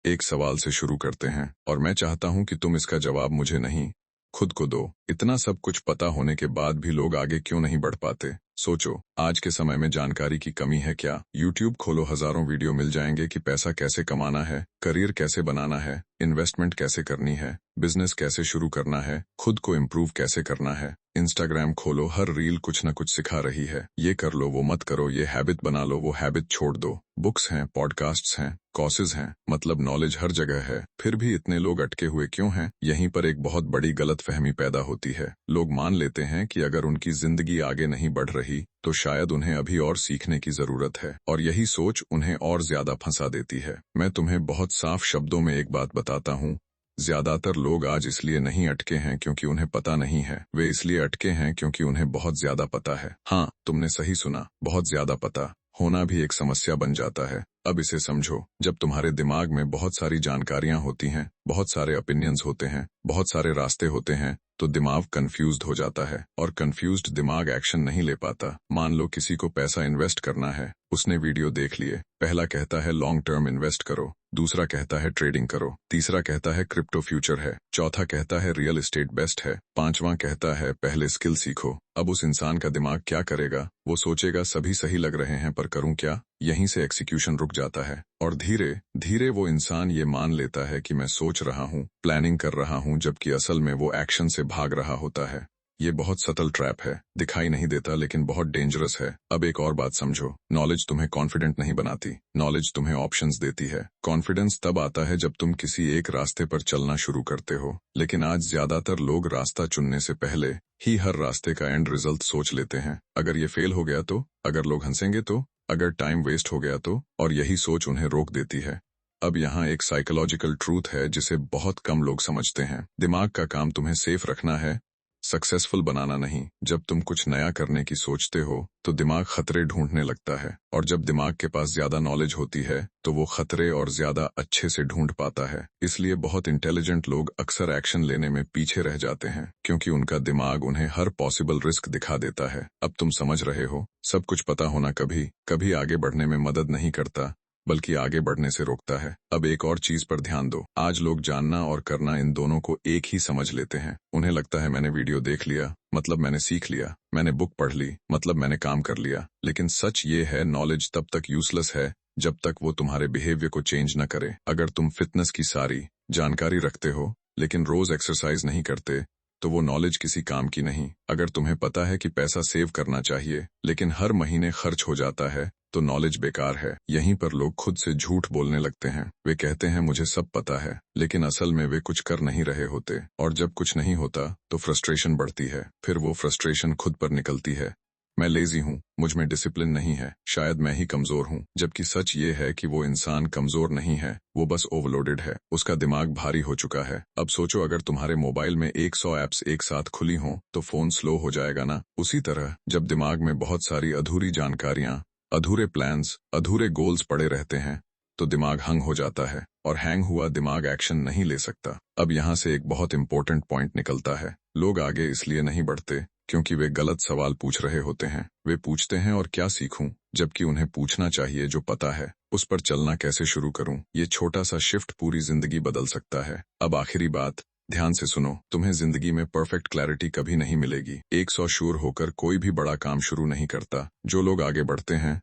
एक सवाल से शुरू करते हैं और मैं चाहता हूं कि तुम इसका जवाब मुझे नहीं, खुद को दो। इतना सब कुछ पता होने के बाद भी लोग आगे क्यों नहीं बढ़ पाते? सोचो, आज के समय में जानकारी की कमी है क्या? यूट्यूब खोलो, हजारों वीडियो मिल जाएंगे कि पैसा कैसे कमाना है, करियर कैसे बनाना है, इन्वेस्टमेंट कैसे करनी है, बिजनेस कैसे शुरू करना है, खुद को इम्प्रूव कैसे करना है। इंस्टाग्राम खोलो, हर रील कुछ न कुछ सिखा रही है। ये कर लो, वो मत करो, ये हैबिट बना लो, वो हैबिट छोड़ दो। बुक्स हैं, पॉडकास्ट्स हैं, कोर्सेज हैं, मतलब नॉलेज हर जगह है। फिर भी इतने लोग अटके हुए क्यों हैं? यहीं पर एक बहुत बड़ी गलतफहमी पैदा होती है। लोग मान लेते हैं कि अगर उनकी जिंदगी आगे नहीं बढ़ रही तो शायद उन्हें अभी और सीखने की जरूरत है, और यही सोच उन्हें और ज्यादा फंसा देती है। मैं तुम्हें बहुत साफ शब्दों में एक बात बताता हूँ, ज्यादातर लोग आज इसलिए नहीं अटके हैं क्योंकि उन्हें पता नहीं है, वे इसलिए अटके हैं क्योंकि उन्हें बहुत ज्यादा पता है। हाँ, तुमने सही सुना, बहुत ज्यादा पता होना भी एक समस्या बन जाता है। अब इसे समझो, जब तुम्हारे दिमाग में बहुत सारी जानकारियां होती हैं, बहुत सारे ओपिनियंस होते हैं, बहुत सारे रास्ते होते हैं, तो दिमाग कंफ्यूज्ड हो जाता है, और कंफ्यूज्ड दिमाग एक्शन नहीं ले पाता। मान लो किसी को पैसा इन्वेस्ट करना है, उसने वीडियो देख लिए। पहला कहता है लॉन्ग टर्म इन्वेस्ट करो, दूसरा कहता है ट्रेडिंग करो, तीसरा कहता है क्रिप्टो फ्यूचर है, चौथा कहता है रियल एस्टेट बेस्ट है, पांचवा कहता है पहले स्किल सीखो। अब उस इंसान का दिमाग क्या करेगा? वो सोचेगा सभी सही लग रहे हैं, पर करूं क्या? यहीं से एक्सिक्यूशन रुक जाता है, और धीरे धीरे वो इंसान ये मान लेता है कि मैं सोच रहा हूँ, प्लानिंग कर रहा हूँ, जबकि असल में वो एक्शन से भाग रहा होता है। ये बहुत सटल ट्रैप है, दिखाई नहीं देता लेकिन बहुत डेंजरस है। अब एक और बात समझो, नॉलेज तुम्हें कॉन्फिडेंट नहीं बनाती, नॉलेज तुम्हें ऑप्शंस देती है। कॉन्फिडेंस तब आता है जब तुम किसी एक रास्ते पर चलना शुरू करते हो, लेकिन आज ज्यादातर लोग रास्ता चुनने से पहले ही हर रास्ते का एंड रिजल्ट सोच लेते हैं। अगर ये फेल हो गया तो, अगर लोग हंसेंगे तो, अगर टाइम वेस्ट हो गया तो, और यही सोच उन्हें रोक देती है। अब यहाँ एक साइकोलॉजिकल ट्रूथ है जिसे बहुत कम लोग समझते हैं। दिमाग का काम तुम्हें सेफ रखना है, सक्सेसफुल बनाना नहीं। जब तुम कुछ नया करने की सोचते हो तो दिमाग खतरे ढूंढने लगता है, और जब दिमाग के पास ज्यादा नॉलेज होती है तो वो खतरे और ज्यादा अच्छे से ढूंढ पाता है। इसलिए बहुत इंटेलिजेंट लोग अक्सर एक्शन लेने में पीछे रह जाते हैं, क्योंकि उनका दिमाग उन्हें हर पॉसिबल रिस्क दिखा देता है। अब तुम समझ रहे हो, सब कुछ पता होना कभी कभी आगे बढ़ने में मदद नहीं करता, बल्कि आगे बढ़ने से रोकता है। अब एक और चीज पर ध्यान दो, आज लोग जानना और करना इन दोनों को एक ही समझ लेते हैं। उन्हें लगता है मैंने वीडियो देख लिया मतलब मैंने सीख लिया, मैंने बुक पढ़ ली मतलब मैंने काम कर लिया। लेकिन सच ये है, नॉलेज तब तक यूजलेस है जब तक वो तुम्हारे बिहेवियर को चेंज न करे। अगर तुम फिटनेस की सारी जानकारी रखते हो लेकिन रोज एक्सरसाइज नहीं करते तो वो नॉलेज किसी काम की नहीं। अगर तुम्हें पता है कि पैसा सेव करना चाहिए लेकिन हर महीने खर्च हो जाता है तो नॉलेज बेकार है। यहीं पर लोग खुद से झूठ बोलने लगते हैं। वे कहते हैं मुझे सब पता है, लेकिन असल में वे कुछ कर नहीं रहे होते, और जब कुछ नहीं होता तो फ्रस्ट्रेशन बढ़ती है। फिर वो फ्रस्ट्रेशन खुद पर निकलती है, मैं लेजी हूँ, मुझ में डिसिप्लिन नहीं है, शायद मैं ही कमजोर हूँ। जबकि सच ये है कि वो इंसान कमजोर नहीं है, वो बस ओवरलोडेड है, उसका दिमाग भारी हो चुका है। अब सोचो, अगर तुम्हारे मोबाइल में 100 ऐप्स एक साथ खुली हों तो फोन स्लो हो जाएगा ना? उसी तरह जब दिमाग में बहुत सारी अधूरी जानकारियां, अधूरे प्लान्स, अधूरे गोल्स पड़े रहते हैं तो दिमाग हंग हो जाता है, और हैंग हुआ दिमाग एक्शन नहीं ले सकता। अब यहाँ से एक बहुत इंपॉर्टेंट पॉइंट निकलता है, लोग आगे इसलिए नहीं बढ़ते क्योंकि वे गलत सवाल पूछ रहे होते हैं। वे पूछते हैं और क्या सीखूं, जबकि उन्हें पूछना चाहिए जो पता है, उस पर चलना कैसे शुरू करूं। ये छोटा सा शिफ्ट पूरी जिंदगी बदल सकता है। अब आखिरी बात, ध्यान से सुनो, तुम्हें जिंदगी में परफेक्ट क्लैरिटी कभी नहीं मिलेगी। 100 श्योर होकर कोई भी बड़ा काम शुरू नहीं करता। जो लोग आगे बढ़ते हैं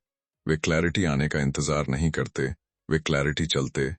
वे क्लैरिटी आने का इंतजार नहीं करते, वे क्लैरिटी चलते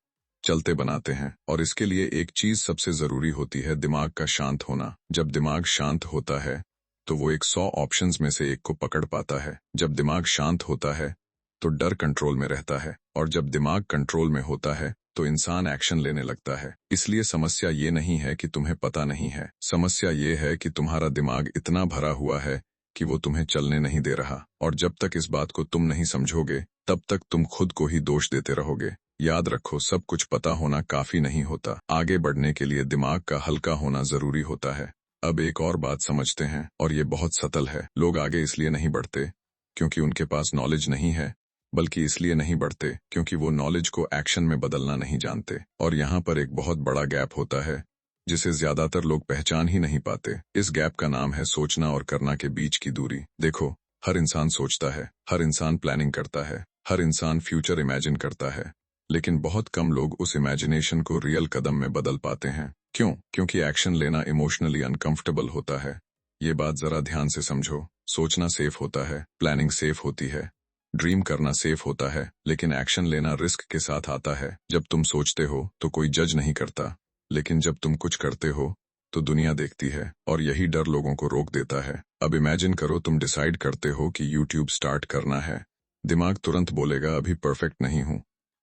चलते बनाते हैं। और इसके लिए एक चीज सबसे जरूरी होती है, दिमाग का शांत होना। जब दिमाग शांत होता है तो वो 100 ऑप्शंस में से एक को पकड़ पाता है। जब दिमाग शांत होता है तो डर कंट्रोल में रहता है, और जब दिमाग कंट्रोल में होता है तो इंसान एक्शन लेने लगता है। इसलिए समस्या ये नहीं है कि तुम्हें पता नहीं है, समस्या ये है कि तुम्हारा दिमाग इतना भरा हुआ है कि वो तुम्हें चलने नहीं दे रहा। और जब तक इस बात को तुम नहीं समझोगे तब तक तुम खुद को ही दोष देते रहोगे। याद रखो, सब कुछ पता होना काफी नहीं होता, आगे बढ़ने के लिए दिमाग का हल्का होना जरूरी होता है। अब एक और बात समझते हैं, और ये बहुत सतल है, लोग आगे इसलिए नहीं बढ़ते क्योंकि उनके पास नॉलेज नहीं है, बल्कि इसलिए नहीं बढ़ते क्योंकि वो नॉलेज को एक्शन में बदलना नहीं जानते। और यहाँ पर एक बहुत बड़ा गैप होता है जिसे ज्यादातर लोग पहचान ही नहीं पाते। इस गैप का नाम है सोचना और करना के बीच की दूरी। देखो, हर इंसान सोचता है, हर इंसान प्लानिंग करता है, हर इंसान फ्यूचर इमेजिन करता है, लेकिन बहुत कम लोग उस इमेजिनेशन को रियल कदम में बदल पाते हैं। क्यों? क्योंकि एक्शन लेना इमोशनली अनकंफर्टेबल होता है। ये बात जरा ध्यान से समझो। सोचना सेफ होता है, प्लानिंग सेफ होती है, ड्रीम करना सेफ होता है, लेकिन एक्शन लेना रिस्क के साथ आता है। जब तुम सोचते हो तो कोई जज नहीं करता, लेकिन जब तुम कुछ करते हो तो दुनिया देखती है, और यही डर लोगों को रोक देता है। अब इमेजिन करो तुम डिसाइड करते हो कि यूट्यूब स्टार्ट करना है। दिमाग तुरंत बोलेगा अभी परफेक्ट नहीं हूं,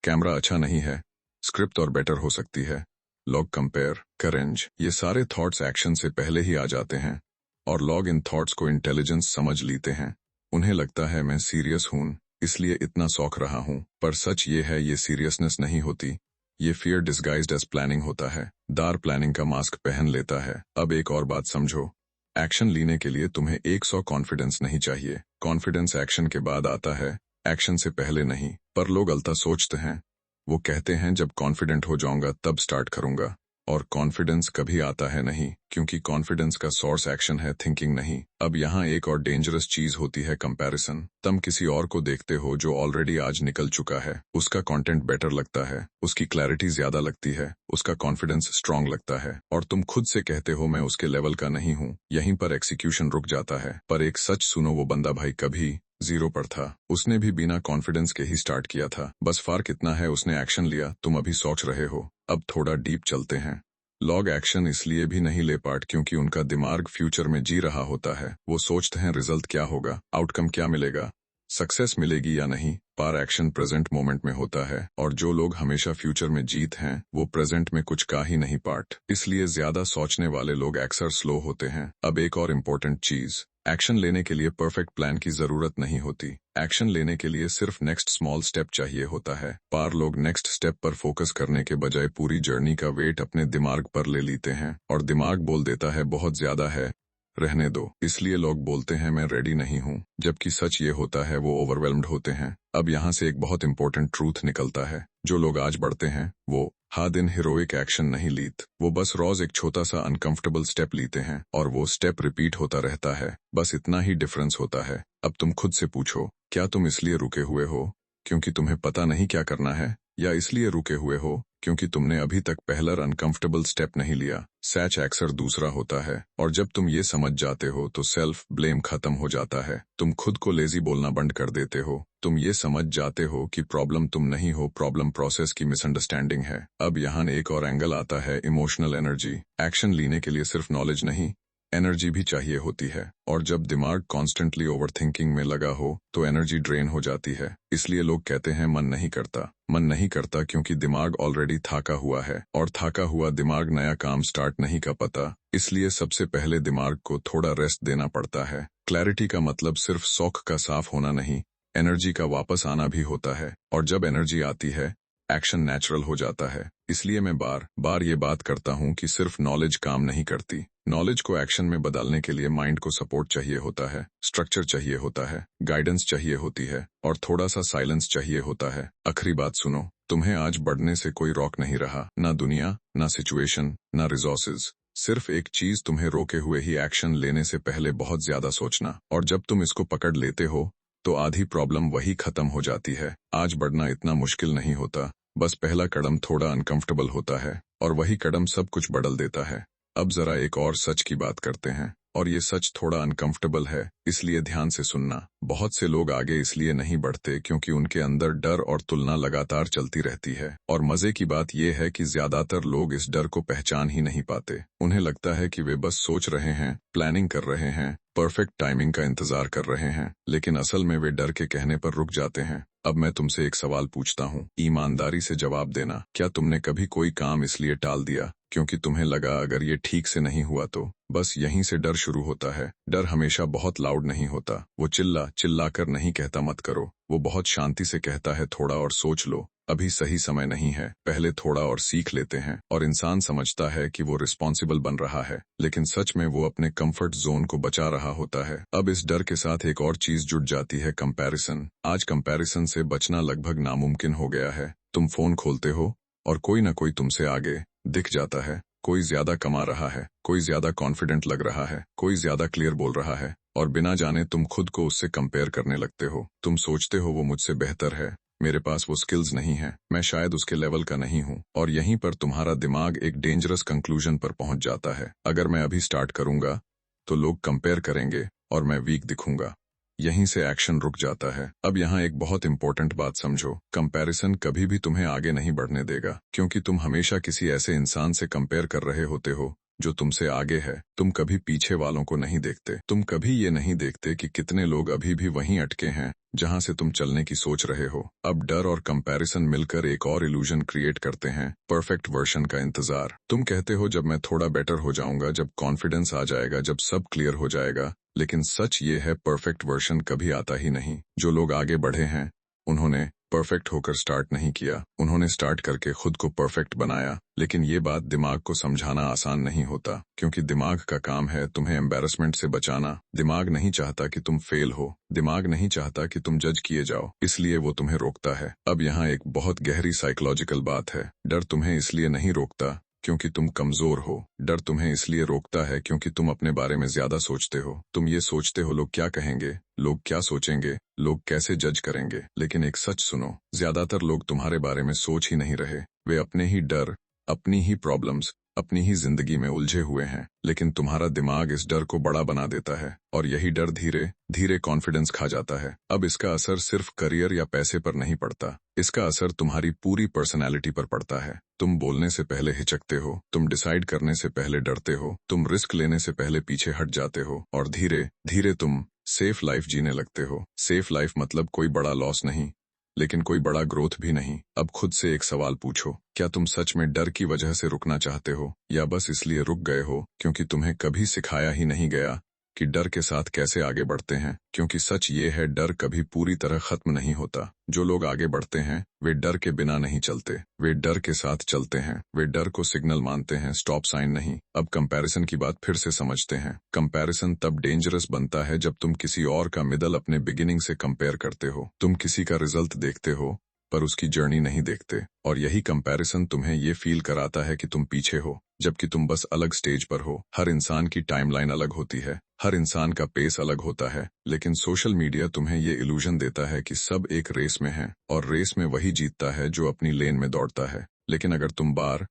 कैमरा अच्छा नहीं है, स्क्रिप्ट और बेटर हो सकती है, लॉग कंपेयर करेंज, ये सारे थॉट्स एक्शन से पहले ही आ जाते हैं। और लॉग इन थॉट्स को इंटेलिजेंस समझ लेते हैं। उन्हें लगता है मैं सीरियस हूं, इसलिए इतना सौख रहा हूं। पर सच ये है, ये सीरियसनेस नहीं होती, ये फियर डिस्गाइज्ड एज प्लानिंग होता है। दार प्लानिंग का मास्क पहन लेता है। अब एक और बात समझो, एक्शन लेने के लिए तुम्हें 100 कॉन्फिडेंस नहीं चाहिए। कॉन्फिडेंस एक्शन के बाद आता है, एक्शन से पहले नहीं। पर लोग गलत सोचते हैं। वो कहते हैं जब कॉन्फिडेंट हो जाऊंगा तब स्टार्ट करूंगा। और कॉन्फिडेंस कभी आता है नहीं, क्योंकि कॉन्फिडेंस का सोर्स एक्शन है, थिंकिंग नहीं। अब यहाँ एक और डेंजरस चीज होती है, कंपैरिजन। तुम किसी और को देखते हो जो ऑलरेडी आज निकल चुका है। उसका कंटेंट बेटर लगता है, उसकी क्लैरिटी ज्यादा लगती है, उसका कॉन्फिडेंस स्ट्रांग लगता है, और तुम खुद से कहते हो मैं उसके लेवल का नहीं हूँ। यहीं पर एक्सिक्यूशन रुक जाता है। पर एक सच सुनो, वो बंदा भाई कभी जीरो पर था। उसने भी बिना कॉन्फिडेंस के ही स्टार्ट किया था। बस फर्क इतना है, उसने एक्शन लिया, तुम अभी सोच रहे हो। अब थोड़ा डीप चलते हैं। लॉग एक्शन इसलिए भी नहीं ले पाते क्योंकि उनका दिमाग फ्यूचर में जी रहा होता है। वो सोचते हैं रिजल्ट क्या होगा, आउटकम क्या मिलेगा, सक्सेस मिलेगी या नहीं। पर एक्शन प्रेजेंट मोमेंट में होता है, और जो लोग हमेशा फ्यूचर में जीत हैं वो प्रेजेंट में कुछ का ही नहीं पार्ट। इसलिए ज्यादा सोचने वाले लोग अक्सर स्लो होते हैं। अब एक और इम्पोर्टेंट चीज, एक्शन लेने के लिए परफेक्ट प्लान की जरूरत नहीं होती। एक्शन लेने के लिए सिर्फ नेक्स्ट स्मॉल स्टेप चाहिए होता है। पार लोग नेक्स्ट स्टेप पर फोकस करने के बजाय पूरी जर्नी का वेट अपने दिमाग पर ले लेते हैं, और दिमाग बोल देता है बहुत ज्यादा है, रहने दो। इसलिए लोग बोलते हैं मैं रेडी नहीं हूँ, जबकि सच ये होता है वो ओवरवेल्म्ड होते हैं। अब यहाँ से एक बहुत इंपॉर्टेंट ट्रूथ निकलता है, जो लोग आज बढ़ते हैं वो हा दिन हीरोइक एक्शन नहीं लीत। वो बस रोज एक छोटा सा अनकंफर्टेबल स्टेप लेते हैं, और वो स्टेप रिपीट होता रहता है। बस इतना ही डिफरेंस होता है। अब तुम खुद से पूछो, क्या तुम इसलिए रुके हुए हो क्योंकि तुम्हें पता नहीं क्या करना है, या इसलिए रुके हुए हो क्योंकि तुमने अभी तक पहला अनकंफर्टेबल स्टेप नहीं लिया। सच अक्सर दूसरा होता है, और जब तुम ये समझ जाते हो तो सेल्फ ब्लेम खत्म हो जाता है। तुम खुद को लेजी बोलना बंद कर देते हो। तुम ये समझ जाते हो कि प्रॉब्लम तुम नहीं हो, प्रॉब्लम प्रोसेस की मिसअंडरस्टैंडिंग है। अब यहाँ एक और एंगल आता है, इमोशनल एनर्जी। एक्शन लेने के लिए सिर्फ नॉलेज नहीं, एनर्जी भी चाहिए होती है, और जब दिमाग कॉन्स्टेंटली ओवरथिंकिंग में लगा हो तो एनर्जी ड्रेन हो जाती है। इसलिए लोग कहते हैं मन नहीं करता। मन नहीं करता क्योंकि दिमाग ऑलरेडी थाका हुआ है, और थाका हुआ दिमाग नया काम स्टार्ट नहीं कर पाता। इसलिए सबसे पहले दिमाग को थोड़ा रेस्ट देना पड़ता है। क्लैरिटी का मतलब सिर्फ शौक का साफ होना नहीं, एनर्जी का वापस आना भी होता है, और जब एनर्जी आती है एक्शन नेचुरल हो जाता है। इसलिए मैं बार बार ये बात करता हूँ कि सिर्फ नॉलेज काम नहीं करती। नॉलेज को एक्शन में बदलने के लिए माइंड को सपोर्ट चाहिए होता है, स्ट्रक्चर चाहिए होता है, गाइडेंस चाहिए होती है, और थोड़ा सा साइलेंस चाहिए होता है। आखिरी बात सुनो, तुम्हें आज बढ़ने से कोई रोक नहीं रहा, ना दुनिया, ना सिचुएशन, ना रिसोर्सेज। सिर्फ एक चीज तुम्हें रोके हुए ही, एक्शन लेने से पहले बहुत ज्यादा सोचना। और जब तुम इसको पकड़ लेते हो तो आधी प्रॉब्लम वही खत्म हो जाती है। आज बढ़ना इतना मुश्किल नहीं होता, बस पहला कदम थोड़ा अनकंफर्टेबल होता है, और वही कदम सब कुछ बदल देता है। अब जरा एक और सच की बात करते हैं, और ये सच थोड़ा अनकंफर्टेबल है, इसलिए ध्यान से सुनना। बहुत से लोग आगे इसलिए नहीं बढ़ते क्योंकि उनके अंदर डर और तुलना लगातार चलती रहती है। और मजे की बात यह है कि ज्यादातर लोग इस डर को पहचान ही नहीं पाते। उन्हें लगता है कि वे बस सोच रहे हैं, प्लानिंग कर रहे हैं, परफेक्ट टाइमिंग का इंतजार कर रहे हैं, लेकिन असल में वे डर के कहने पर रुक जाते हैं। अब मैं तुमसे एक सवाल पूछता हूँ, ईमानदारी से जवाब देना। क्या तुमने कभी कोई काम इसलिए टाल दिया क्योंकि तुम्हें लगा अगर ये ठीक से नहीं हुआ तो? बस यहीं से डर शुरू होता है। डर हमेशा बहुत लाउड नहीं होता। वो चिल्ला कर नहीं कहता मत करो, वो बहुत शांति से कहता है थोड़ा और सोच लो, अभी सही समय नहीं है, पहले थोड़ा और सीख लेते हैं। और इंसान समझता है कि वो रिस्पॉन्सिबल बन रहा है, लेकिन सच में वो अपने कंफर्ट जोन को बचा रहा होता है। अब इस डर के साथ एक और चीज जुड़ जाती है, कंपैरिजन। आज कंपैरिजन से बचना लगभग नामुमकिन हो गया है। तुम फोन खोलते हो और कोई ना कोई तुमसे आगे दिख जाता है। कोई ज्यादा कमा रहा है, कोई ज्यादा कॉन्फिडेंट लग रहा है, कोई ज्यादा क्लियर बोल रहा है, और बिना जाने तुम खुद को उससे कंपेयर करने लगते हो। तुम सोचते हो वो मुझसे बेहतर है, मेरे पास वो स्किल्स नहीं है, मैं शायद उसके लेवल का नहीं हूँ। और यहीं पर तुम्हारा दिमाग एक डेंजरस कंक्लूजन पर पहुंच जाता है। अगर मैं अभी स्टार्ट करूंगा तो लोग कंपेयर करेंगे और मैं वीक दिखूंगा। यहीं से एक्शन रुक जाता है। अब यहाँ एक बहुत इंपॉर्टेंट बात समझो, कंपैरिजन कभी भी तुम्हें आगे नहीं बढ़ने देगा, क्योंकि तुम हमेशा किसी ऐसे इंसान से कंपेयर कर रहे होते हो जो तुमसे आगे है। तुम कभी पीछे वालों को नहीं देखते, तुम कभी ये नहीं देखते कि कितने लोग अभी भी वहीं अटके हैं जहां से तुम चलने की सोच रहे हो। अब डर और कंपैरिजन मिलकर एक और इल्यूजन क्रिएट करते हैं, परफेक्ट वर्जन का इंतजार। तुम कहते हो जब मैं थोड़ा बेटर हो जाऊंगा, जब कॉन्फिडेंस आ जाएगा, जब सब क्लियर हो जाएगा। लेकिन सच ये है, परफेक्ट वर्जन कभी आता ही नहीं। जो लोग आगे बढ़े हैं उन्होंने परफेक्ट होकर स्टार्ट नहीं किया, उन्होंने स्टार्ट करके खुद को परफेक्ट बनाया। लेकिन ये बात दिमाग को समझाना आसान नहीं होता, क्योंकि दिमाग का काम है तुम्हें एम्बैरेसमेंट से बचाना। दिमाग नहीं चाहता कि तुम फेल हो, दिमाग नहीं चाहता कि तुम जज किए जाओ, इसलिए वो तुम्हें रोकता है। अब यहाँ एक बहुत गहरी साइकोलॉजिकल बात है, डर तुम्हें इसलिए नहीं रोकता क्योंकि तुम कमजोर हो, डर तुम्हें इसलिए रोकता है क्योंकि तुम अपने बारे में ज्यादा सोचते हो। तुम ये सोचते हो लोग क्या कहेंगे, लोग क्या सोचेंगे, लोग कैसे जज करेंगे। लेकिन एक सच सुनो, ज्यादातर लोग तुम्हारे बारे में सोच ही नहीं रहे, वे अपने ही डर, अपनी ही प्रॉब्लम्स, अपनी ही जिंदगी में उलझे हुए हैं। लेकिन तुम्हारा दिमाग इस डर को बड़ा बना देता है, और यही डर धीरे धीरे कॉन्फिडेंस खा जाता है। अब इसका असर सिर्फ करियर या पैसे पर नहीं पड़ता, इसका असर तुम्हारी पूरी पर्सनैलिटी पर पड़ता है। तुम बोलने से पहले हिचकते हो, तुम डिसाइड करने से पहले डरते हो, तुम रिस्क लेने से पहले पीछे हट जाते हो, और धीरे धीरे तुम सेफ लाइफ जीने लगते हो। सेफ लाइफ मतलब कोई बड़ा लॉस नहीं, लेकिन कोई बड़ा ग्रोथ भी नहीं। अब खुद से एक सवाल पूछो, क्या तुम सच में डर की वजह से रुकना चाहते हो, या बस इसलिए रुक गए हो क्योंकि तुम्हें कभी सिखाया ही नहीं गया कि डर के साथ कैसे आगे बढ़ते हैं। क्योंकि सच ये है, डर कभी पूरी तरह खत्म नहीं होता। जो लोग आगे बढ़ते हैं वे डर के बिना नहीं चलते, वे डर के साथ चलते हैं। वे डर को सिग्नल मानते हैं, स्टॉप साइन नहीं। अब कंपैरिजन की बात फिर से समझते हैं। कंपैरिजन तब डेंजरस बनता है जब तुम किसी और का मिडल अपने बिगिनिंग से कंपेयर करते हो। तुम किसी का रिजल्ट देखते हो पर उसकी जर्नी नहीं देखते, और यही कंपैरिजन तुम्हें ये फील कराता है कि तुम पीछे हो, जबकि तुम बस अलग स्टेज पर हो। हर इंसान की टाइमलाइन अलग होती है, हर इंसान का पेस अलग होता है, लेकिन सोशल मीडिया तुम्हें ये इल्यूजन देता है कि सब एक रेस में है, और रेस में वही जीतता है जो अपनी लेन में दौड़ता है। लेकिन अगर तुम बार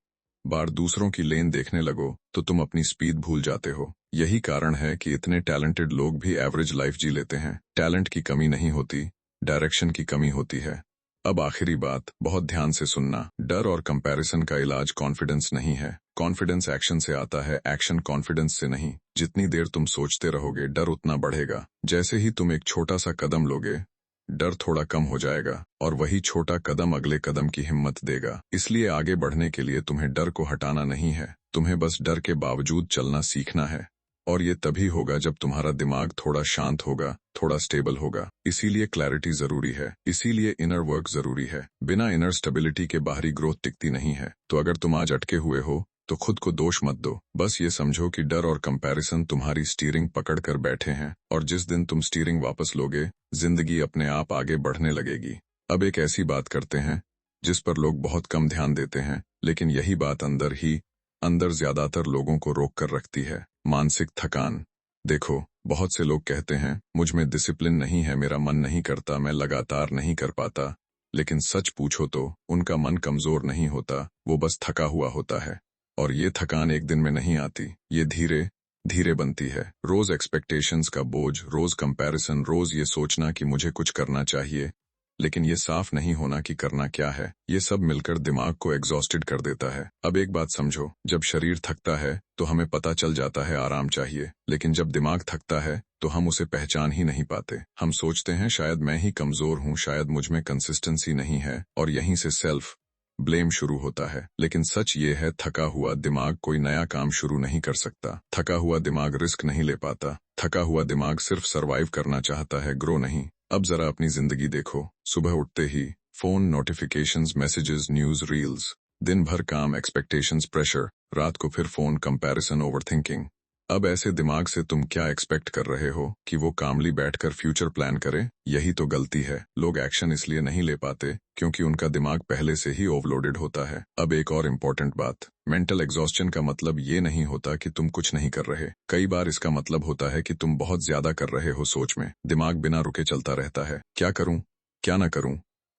बार दूसरों की लेन देखने लगो तो तुम अपनी स्पीड भूल जाते हो। यही कारण है कि इतने टैलेंटेड लोग भी एवरेज लाइफ जी लेते हैं। टैलेंट की कमी नहीं होती, डायरेक्शन की कमी होती है। अब आखिरी बात, बहुत ध्यान से सुनना, डर और कंपैरिजन का इलाज कॉन्फिडेंस नहीं है। कॉन्फिडेंस एक्शन से आता है, एक्शन कॉन्फिडेंस से नहीं। जितनी देर तुम सोचते रहोगे डर उतना बढ़ेगा। जैसे ही तुम एक छोटा सा कदम लोगे डर थोड़ा कम हो जाएगा, और वही छोटा कदम अगले कदम की हिम्मत देगा। इसलिए आगे बढ़ने के लिए तुम्हें डर को हटाना नहीं है, तुम्हें बस डर के बावजूद चलना सीखना है। और ये तभी होगा जब तुम्हारा दिमाग थोड़ा शांत होगा, थोड़ा स्टेबल होगा। इसीलिए क्लैरिटी जरूरी है, इसीलिए इनर वर्क जरूरी है। बिना इनर स्टेबिलिटी के बाहरी ग्रोथ टिकती नहीं है। तो अगर तुम आज अटके हुए हो तो खुद को दोष मत दो, बस ये समझो कि डर और कंपैरिजन तुम्हारी स्टीयरिंग पकड़ कर बैठे हैं, और जिस दिन तुम स्टीयरिंग वापस लोगे जिंदगी अपने आप आगे बढ़ने लगेगी। अब एक ऐसी बात करते हैं जिस पर लोग बहुत कम ध्यान देते हैं, लेकिन यही बात अंदर ज्यादातर लोगों को रोक कर रखती है, मानसिक थकान। देखो, बहुत से लोग कहते हैं मुझ में डिसिप्लिन नहीं है, मेरा मन नहीं करता, मैं लगातार नहीं कर पाता। लेकिन सच पूछो तो उनका मन कमजोर नहीं होता, वो बस थका हुआ होता है। और ये थकान एक दिन में नहीं आती, ये धीरे धीरे बनती है। रोज एक्सपेक्टेशंस का बोझ, रोज कंपैरिजन, रोज ये सोचना कि मुझे कुछ करना चाहिए, लेकिन ये साफ नहीं होना कि करना क्या है। ये सब मिलकर दिमाग को एग्जॉस्टेड कर देता है। अब एक बात समझो, जब शरीर थकता है तो हमें पता चल जाता है आराम चाहिए, लेकिन जब दिमाग थकता है तो हम उसे पहचान ही नहीं पाते। हम सोचते हैं शायद मैं ही कमजोर हूँ, शायद मुझ में कंसिस्टेंसी नहीं है, और यहीं से सेल्फ ब्लेम शुरू होता है। लेकिन सच ये है, थका हुआ दिमाग कोई नया काम शुरू नहीं कर सकता। थका हुआ दिमाग रिस्क नहीं ले पाता। थका हुआ दिमाग सिर्फ सरवाइव करना चाहता है, ग्रो नहीं। अब जरा अपनी जिंदगी देखो, सुबह उठते ही phone, notifications, messages, news, reels, दिन भर काम, एक्सपेक्टेशंस, प्रेशर, रात को फिर फोन, कंपैरिजन, ओवरथिंकिंग। अब ऐसे दिमाग से तुम क्या एक्सपेक्ट कर रहे हो कि वो कामली बैठकर फ्यूचर प्लान करे? यही तो गलती है। लोग एक्शन इसलिए नहीं ले पाते क्योंकि उनका दिमाग पहले से ही ओवरलोडेड होता है। अब एक और इम्पोर्टेंट बात, मेंटल एग्जॉस्शन का मतलब ये नहीं होता कि तुम कुछ नहीं कर रहे। कई बार इसका मतलब होता है कि तुम बहुत ज्यादा कर रहे हो। सोच में दिमाग बिना रुके चलता रहता है, क्या करूं, क्या ना करूं,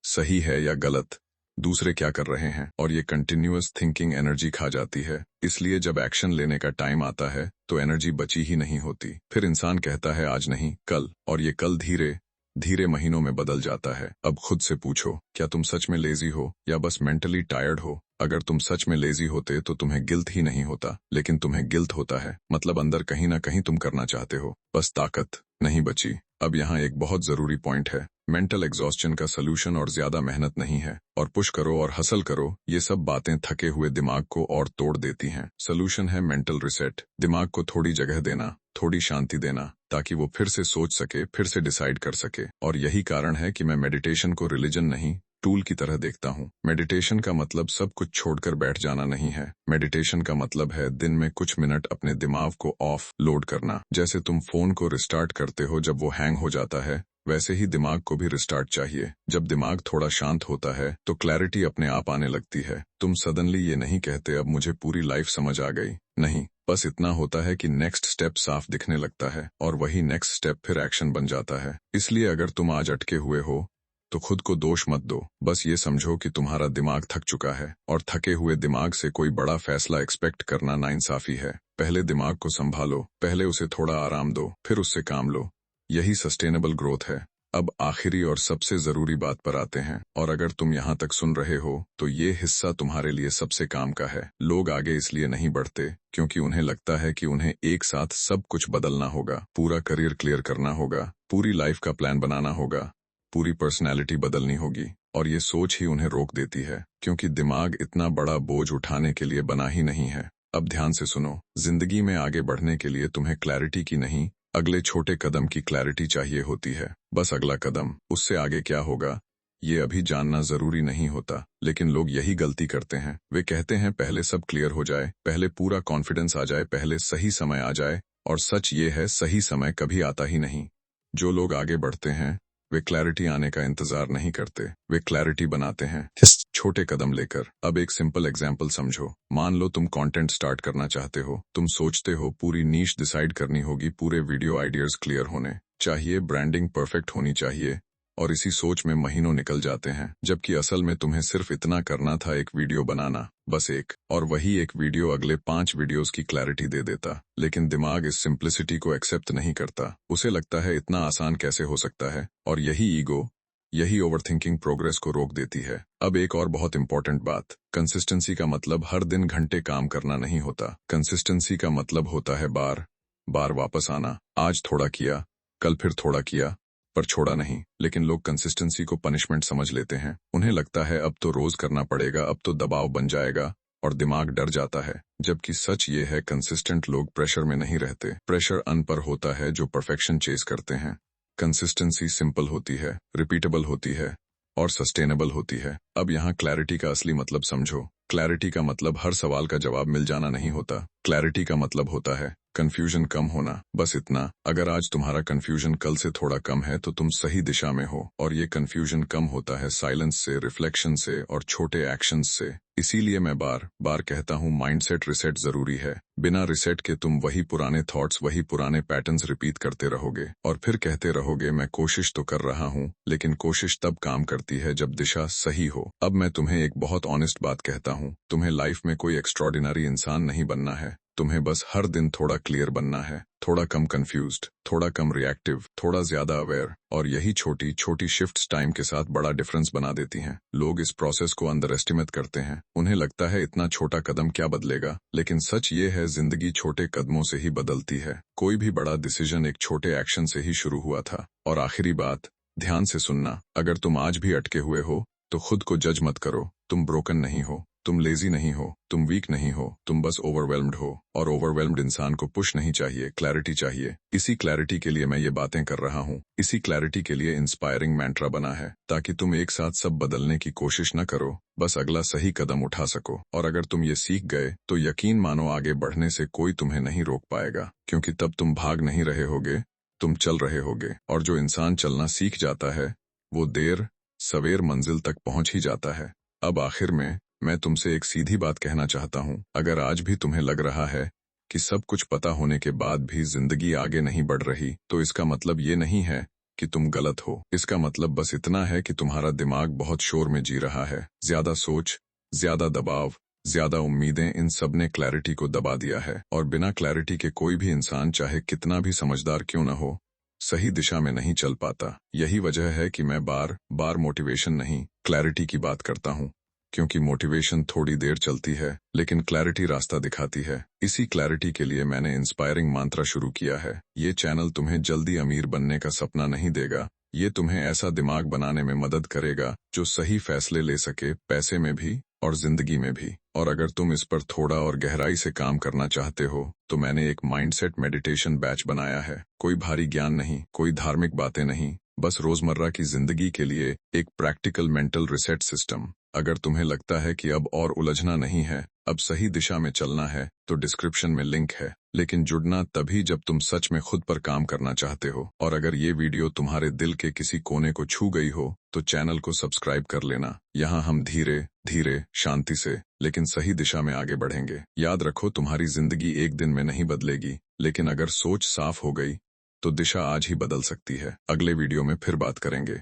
सही है या गलत, दूसरे क्या कर रहे हैं, और ये कंटिन्यूअस थिंकिंग एनर्जी खा जाती है। इसलिए जब एक्शन लेने का टाइम आता है तो एनर्जी बची ही नहीं होती। फिर इंसान कहता है आज नहीं कल, और ये कल धीरे धीरे महीनों में बदल जाता है। अब खुद से पूछो, क्या तुम सच में लेजी हो या बस मेंटली टायर्ड हो? अगर तुम सच में लेजी होते तो तुम्हें गिल्ट ही नहीं होता, लेकिन तुम्हें गिल्ट होता है, मतलब अंदर कहीं ना कहीं तुम करना चाहते हो, बस ताकत नहीं बची। अब यहाँ एक बहुत जरूरी पॉइंट है, मेंटल एग्जॉस्शन का सलूशन और ज्यादा मेहनत नहीं है, और पुश करो और हसल करो, ये सब बातें थके हुए दिमाग को और तोड़ देती हैं। सलूशन है मेंटल रिसेट, दिमाग को थोड़ी जगह देना, थोड़ी शांति देना, ताकि वो फिर से सोच सके, फिर से डिसाइड कर सके। और यही कारण है कि मैं मेडिटेशन को रिलीजन नहीं, टूल की तरह देखता हूँ। मेडिटेशन का मतलब सब कुछ छोड़कर बैठ जाना नहीं है। मेडिटेशन का मतलब है दिन में कुछ मिनट अपने दिमाग को ऑफ लोड करना। जैसे तुम फोन को रिस्टार्ट करते हो जब वो हैंग हो जाता है, वैसे ही दिमाग को भी रिस्टार्ट चाहिए। जब दिमाग थोड़ा शांत होता है तो क्लैरिटी अपने आप आने लगती है। तुम सडनली ये नहीं कहते अब मुझे पूरी लाइफ समझ आ गई, नहीं, बस इतना होता है कि नेक्स्ट स्टेप साफ दिखने लगता है, और वही नेक्स्ट स्टेप फिर एक्शन बन जाता है। इसलिए अगर तुम आज अटके हुए हो तो खुद को दोष मत दो, बस ये समझो कि तुम्हारा दिमाग थक चुका है, और थके हुए दिमाग से कोई बड़ा फैसला एक्सपेक्ट करना नाइंसाफी है। पहले दिमाग को संभालो, पहले उसे थोड़ा आराम दो, फिर उससे काम लो। यही सस्टेनेबल ग्रोथ है। अब आखिरी और सबसे जरूरी बात पर आते हैं, और अगर तुम यहाँ तक सुन रहे हो तो ये हिस्सा तुम्हारे लिए सबसे काम का है। लोग आगे इसलिए नहीं बढ़ते क्योंकि उन्हें लगता है कि उन्हें एक साथ सब कुछ बदलना होगा, पूरा करियर क्लियर करना होगा, पूरी लाइफ का प्लान बनाना होगा, पूरी पर्सनैलिटी बदलनी होगी, और ये सोच ही उन्हें रोक देती है, क्योंकि दिमाग इतना बड़ा बोझ उठाने के लिए बना ही नहीं है। अब ध्यान से सुनो, जिंदगी में आगे बढ़ने के लिए तुम्हें क्लैरिटी की नहीं, अगले छोटे कदम की क्लैरिटी चाहिए होती है। बस अगला कदम, उससे आगे क्या होगा ये अभी जानना जरूरी नहीं होता। लेकिन लोग यही गलती करते हैं, वे कहते हैं पहले सब क्लियर हो जाए, पहले पूरा कॉन्फिडेंस आ जाए, पहले सही समय आ जाए, और सच ये है सही समय कभी आता ही नहीं। जो लोग आगे बढ़ते हैं वे क्लैरिटी आने का इंतजार नहीं करते, वे क्लैरिटी बनाते हैं छोटे कदम लेकर। अब एक सिंपल एग्जांपल समझो, मान लो तुम कंटेंट स्टार्ट करना चाहते हो, तुम सोचते हो पूरी नीश डिसाइड करनी होगी, पूरे वीडियो आइडियाज क्लियर होने चाहिए, ब्रांडिंग परफेक्ट होनी चाहिए, और इसी सोच में महीनों निकल जाते हैं, जबकि असल में तुम्हें सिर्फ इतना करना था, एक वीडियो बनाना, बस एक, और वही एक वीडियो अगले 5 वीडियोस की क्लैरिटी दे देता। लेकिन दिमाग इस सिंप्लिसिटी को एक्सेप्ट नहीं करता, उसे लगता है इतना आसान कैसे हो सकता है, और यही ईगो, यही ओवरथिंकिंग प्रोग्रेस को रोक देती है। अब एक और बहुत इंपॉर्टेंट बात, कंसिस्टेंसी का मतलब हर दिन घंटे काम करना नहीं होता। कंसिस्टेंसी का मतलब होता है बार बार वापस आना। आज थोड़ा किया, कल फिर थोड़ा किया, पर छोड़ा नहीं। लेकिन लोग कंसिस्टेंसी को पनिशमेंट समझ लेते हैं, उन्हें लगता है अब तो रोज करना पड़ेगा, अब तो दबाव बन जाएगा, और दिमाग डर जाता है। जबकि सच ये है, कंसिस्टेंट लोग प्रेशर में नहीं रहते, प्रेशर अन पर होता है जो परफेक्शन चेस करते हैं। कंसिस्टेंसी सिंपल होती है, रिपीटेबल होती है, और सस्टेनेबल होती है। अब यहाँ क्लैरिटी का असली मतलब समझो। क्लैरिटी का मतलब हर सवाल का जवाब मिल जाना नहीं होता। क्लैरिटी का मतलब होता है कंफ्यूजन कम होना, बस इतना। अगर आज तुम्हारा कंफ्यूजन कल से थोड़ा कम है तो तुम सही दिशा में हो, और ये कंफ्यूजन कम होता है साइलेंस से, रिफ्लेक्शन से, और छोटे एक्शंस से। इसीलिए मैं बार बार कहता हूँ माइंडसेट रिसेट जरूरी है। बिना रिसेट के तुम वही पुराने थॉट्स, वही पुराने पैटर्न्स रिपीट करते रहोगे, और फिर कहते रहोगे मैं कोशिश तो कर रहा हूँ, लेकिन कोशिश तब काम करती है जब दिशा सही हो। अब मैं तुम्हें एक बहुत ऑनेस्ट बात कहता हूँ, तुम्हें लाइफ में कोई एक्स्ट्रॉर्डिनरी इंसान नहीं बनना है, तुम्हें बस हर दिन थोड़ा क्लियर बनना है, थोड़ा कम कंफ्यूज्ड, थोड़ा कम रिएक्टिव, थोड़ा ज्यादा अवेयर, और यही छोटी छोटी शिफ्ट्स टाइम के साथ बड़ा डिफरेंस बना देती हैं। लोग इस प्रोसेस को अंडर एस्टिमेट करते हैं, उन्हें लगता है इतना छोटा कदम क्या बदलेगा, लेकिन सच ये है जिंदगी छोटे कदमों से ही बदलती है। कोई भी बड़ा डिसीजन एक छोटे एक्शन से ही शुरू हुआ था। और आखिरी बात, ध्यान से सुनना, अगर तुम आज भी अटके हुए हो तो खुद को जज मत करो। तुम ब्रोकन नहीं हो, तुम लेजी नहीं हो, तुम वीक नहीं हो, तुम बस ओवरवेल्म्ड हो, और ओवरवेल्म्ड इंसान को पुश नहीं चाहिए, क्लैरिटी चाहिए। इसी क्लैरिटी के लिए मैं ये बातें कर रहा हूँ, इसी क्लैरिटी के लिए इंस्पायरिंग मैंट्रा बना है, ताकि तुम एक साथ सब बदलने की कोशिश न करो, बस अगला सही कदम उठा सको। और अगर तुम ये सीख गए तो यकीन मानो आगे बढ़ने से कोई तुम्हें नहीं रोक पाएगा, क्योंकि तब तुम भाग नहीं रहे होगे, तुम चल रहे होगे। और जो इंसान चलना सीख जाता है वो देर सवेर मंजिल तक पहुंच ही जाता है। अब आखिर में मैं तुमसे एक सीधी बात कहना चाहता हूँ, अगर आज भी तुम्हें लग रहा है कि सब कुछ पता होने के बाद भी जिंदगी आगे नहीं बढ़ रही, तो इसका मतलब ये नहीं है कि तुम गलत हो। इसका मतलब बस इतना है कि तुम्हारा दिमाग बहुत शोर में जी रहा है। ज्यादा सोच, ज्यादा दबाव, ज्यादा उम्मीदें, इन सब ने क्लैरिटी को दबा दिया है। और बिना क्लैरिटी के कोई भी इंसान चाहे कितना भी समझदार क्यों न हो, सही दिशा में नहीं चल पाता। यही वजह है कि मैं बार बार मोटिवेशन नहीं, क्लैरिटी की बात करता हूँ। क्योंकि मोटिवेशन थोड़ी देर चलती है, लेकिन क्लैरिटी रास्ता दिखाती है। इसी क्लैरिटी के लिए मैंने इंस्पायरिंग मंत्र शुरू किया है। ये चैनल तुम्हें जल्दी अमीर बनने का सपना नहीं देगा, ये तुम्हें ऐसा दिमाग बनाने में मदद करेगा जो सही फैसले ले सके, पैसे में भी और जिंदगी में भी। और अगर तुम इस पर थोड़ा और गहराई से काम करना चाहते हो, तो मैंने एक माइंडसेट मेडिटेशन बैच बनाया है। कोई भारी ज्ञान नहीं, कोई धार्मिक बातें नहीं, बस रोजमर्रा की जिंदगी के लिए एक प्रैक्टिकल मेंटल रिसेट सिस्टम। अगर तुम्हें लगता है कि अब और उलझना नहीं है, अब सही दिशा में चलना है, तो डिस्क्रिप्शन में लिंक है। लेकिन जुड़ना तभी जब तुम सच में खुद पर काम करना चाहते हो। और अगर ये वीडियो तुम्हारे दिल के किसी कोने को छू गई हो, तो चैनल को सब्सक्राइब कर लेना। यहाँ हम धीरे धीरे, शांति से, लेकिन सही दिशा में आगे बढ़ेंगे। याद रखो, तुम्हारी जिंदगी एक दिन में नहीं बदलेगी, लेकिन अगर सोच साफ हो गई, तो दिशा आज ही बदल सकती है। अगले वीडियो में फिर बात करेंगे।